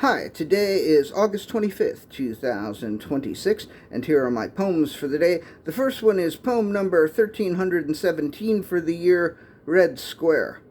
Hi, today is August 25th, 2026, and here are my poems for the day. The first one is poem number 1317 for the year, Red Square.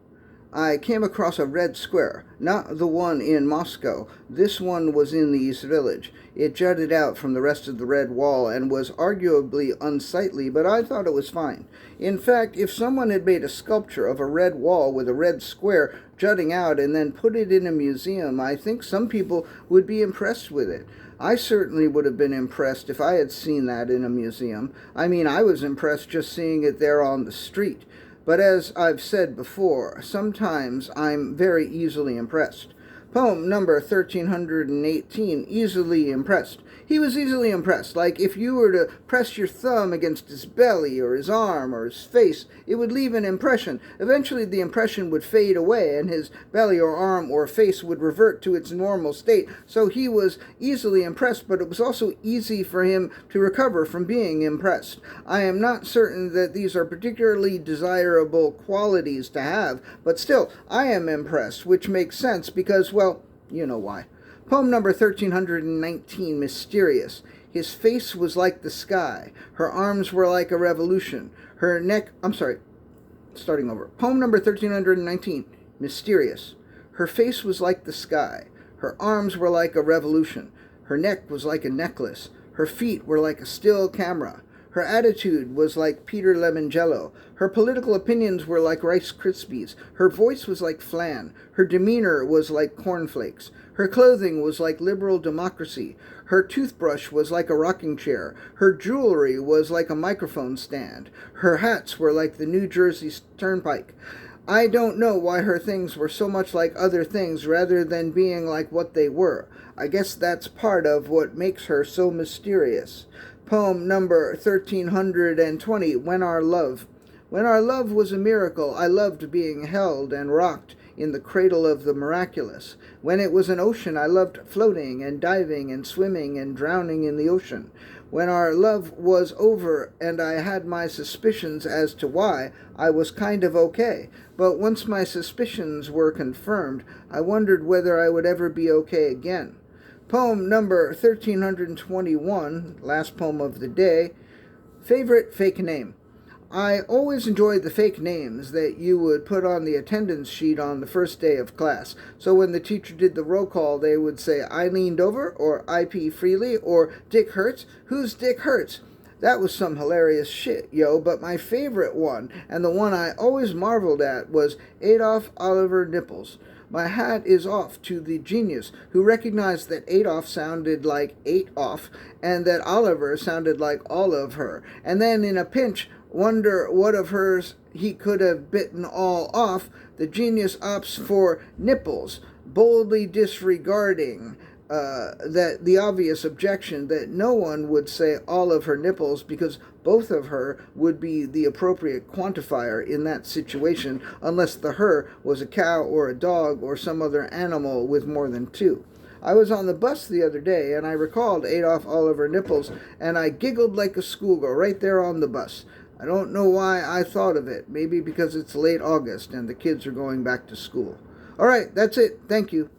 I came across a red square, not the one in Moscow. This one was in the East Village. It jutted out from the rest of the red wall and was arguably unsightly, but I thought it was fine. In fact, if someone had made a sculpture of a red wall with a red square jutting out and then put it in a museum, I think some people would be impressed with it. I certainly would have been impressed if I had seen that in a museum. I mean, I was impressed just seeing it there on the street. But as I've said before, sometimes I'm very easily impressed. Poem number 1318, Easily Impressed. He was easily impressed, like if you were to press your thumb against his belly or his arm or his face, it would leave an impression. Eventually the impression would fade away and his belly or arm or face would revert to its normal state. So he was easily impressed, but it was also easy for him to recover from being impressed. I am not certain that these are particularly desirable qualities to have, but still, I am impressed, which makes sense because, well, you know why. Poem number 1319, Mysterious. His face was like the sky. Her arms were like a revolution. Her neck, starting over. Poem number 1319, Mysterious. Her face was like the sky. Her arms were like a revolution. Her neck was like a necklace. Her feet were like a still camera. Her attitude was like Peter Lemongello. Her political opinions were like Rice Krispies. Her voice was like flan. Her demeanor was like cornflakes. Her clothing was like liberal democracy. Her toothbrush was like a rocking chair. Her jewelry was like a microphone stand. Her hats were like the New Jersey Turnpike. I don't know why her things were so much like other things rather than being like what they were. I guess that's part of what makes her so mysterious. Poem number 1320, When Our Love. When our love was a miracle, I loved being held and rocked in the cradle of the miraculous. When it was an ocean, I loved floating and diving and swimming and drowning in the ocean. When our love was over and I had my suspicions as to why, I was kind of okay. But once my suspicions were confirmed, I wondered whether I would ever be okay again. Poem number 1321, last poem of the day, Favorite Fake Name. I always enjoyed the fake names that you would put on the attendance sheet on the first day of class. So when the teacher did the roll call, they would say, I leaned over, or I.P. Freely, or Dick Hertz. Who's Dick Hertz? That was some hilarious shit, yo, but my favorite one, and the one I always marveled at, was Adolf Oliver Nipples. My hat is off to the genius who recognized that Adolf sounded like ate off, and that Oliver sounded like all of her, and then in a pinch, wonder what of hers he could have bitten all off. The genius opts for nipples, boldly disregarding that the obvious objection that no one would say all of her nipples because both of her would be the appropriate quantifier in that situation unless the her was a cow or a dog or some other animal with more than two. I was on the bus the other day and I recalled Adolf Oliver Nipples and I giggled like a schoolgirl right there on the bus. I don't know why I thought of it. Maybe because it's late August and the kids are going back to school. All right, that's it. Thank you.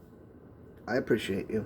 I appreciate you.